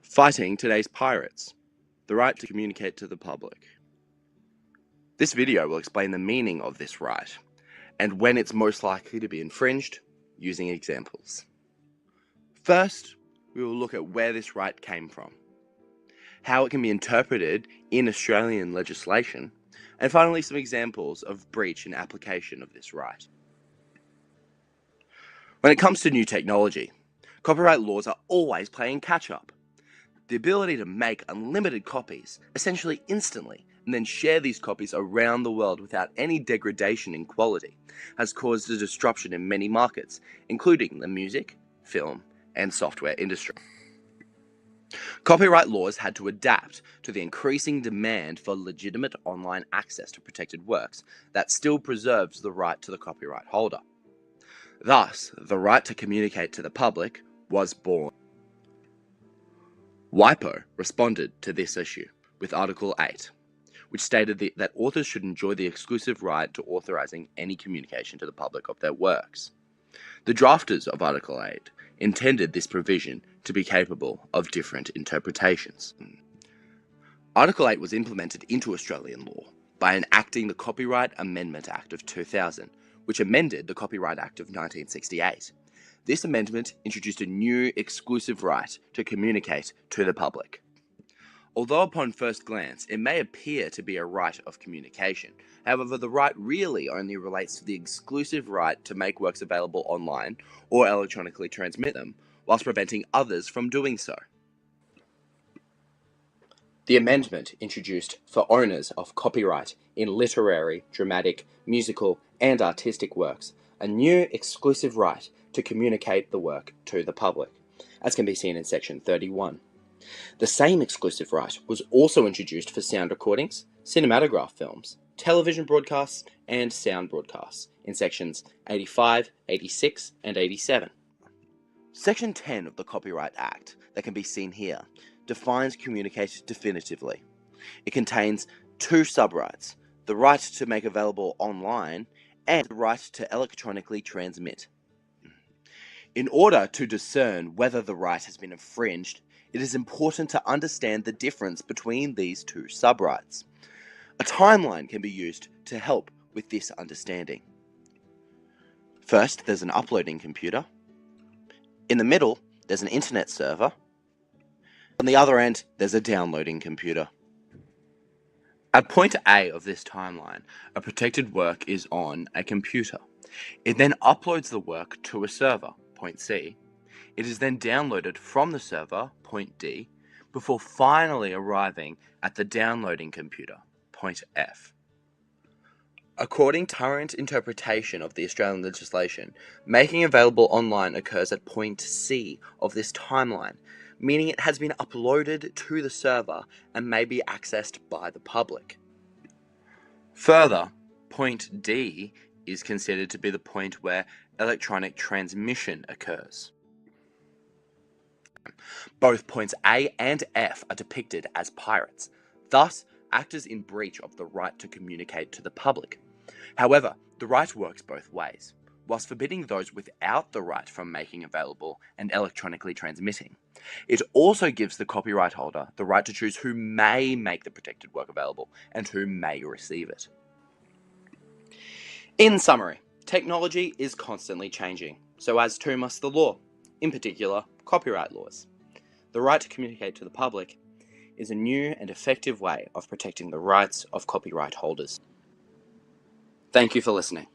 Fighting today's pirates, the right to communicate to the public. This video will explain the meaning of this right, and when it's most likely to be infringed, using examples. First, we will look at where this right came from, how it can be interpreted in Australian legislation, and finally some examples of breach and application of this right. When it comes to new technology, copyright laws are always playing catch-up. The ability to make unlimited copies, essentially instantly, and then share these copies around the world without any degradation in quality, has caused a disruption in many markets, including the music, film, and software industry. Copyright laws had to adapt to the increasing demand for legitimate online access to protected works that still preserves the right to the copyright holder. Thus, the right to communicate to the public was born. WIPO responded to this issue with Article 8, which stated that authors should enjoy the exclusive right to authorizing any communication to the public of their works. The drafters of Article 8 intended this provision to be capable of different interpretations. Article 8 was implemented into Australian law by enacting the Copyright Amendment Act of 2000, which amended the Copyright Act of 1968. This amendment introduced a new exclusive right to communicate to the public. Although upon first glance it may appear to be a right of communication, however the right really only relates to the exclusive right to make works available online or electronically transmit them, whilst preventing others from doing so. The amendment introduced for owners of copyright in literary, dramatic, musical, and artistic works a new exclusive right to communicate the work to the public, as can be seen in Section 31. The same exclusive right was also introduced for sound recordings, cinematograph films, television broadcasts, and sound broadcasts in Sections 85, 86, and 87. Section 10 of the Copyright Act, that can be seen here, defines communicate definitively. It contains two sub-rights, the right to make available online and the right to electronically transmit. In order to discern whether the right has been infringed, it is important to understand the difference between these two sub-rights. A timeline can be used to help with this understanding. First, there's an uploading computer. In the middle, there's an internet server. On the other end, there's a downloading computer. At point A of this timeline, a protected work is on a computer. It then uploads the work to a server, point C. It is then downloaded from the server, point D, before finally arriving at the downloading computer, point F. According to current interpretation of the Australian legislation, making available online occurs at point C of this timeline, meaning it has been uploaded to the server and may be accessed by the public. Further, point D is considered to be the point where electronic transmission occurs. Both points A and F are depicted as pirates, thus actors in breach of the right to communicate to the public. However, the right works both ways. Whilst forbidding those without the right from making available and electronically transmitting, it also gives the copyright holder the right to choose who may make the protected work available and who may receive it. In summary, technology is constantly changing, so as too must the law, in particular, copyright laws. The right to communicate to the public is a new and effective way of protecting the rights of copyright holders. Thank you for listening.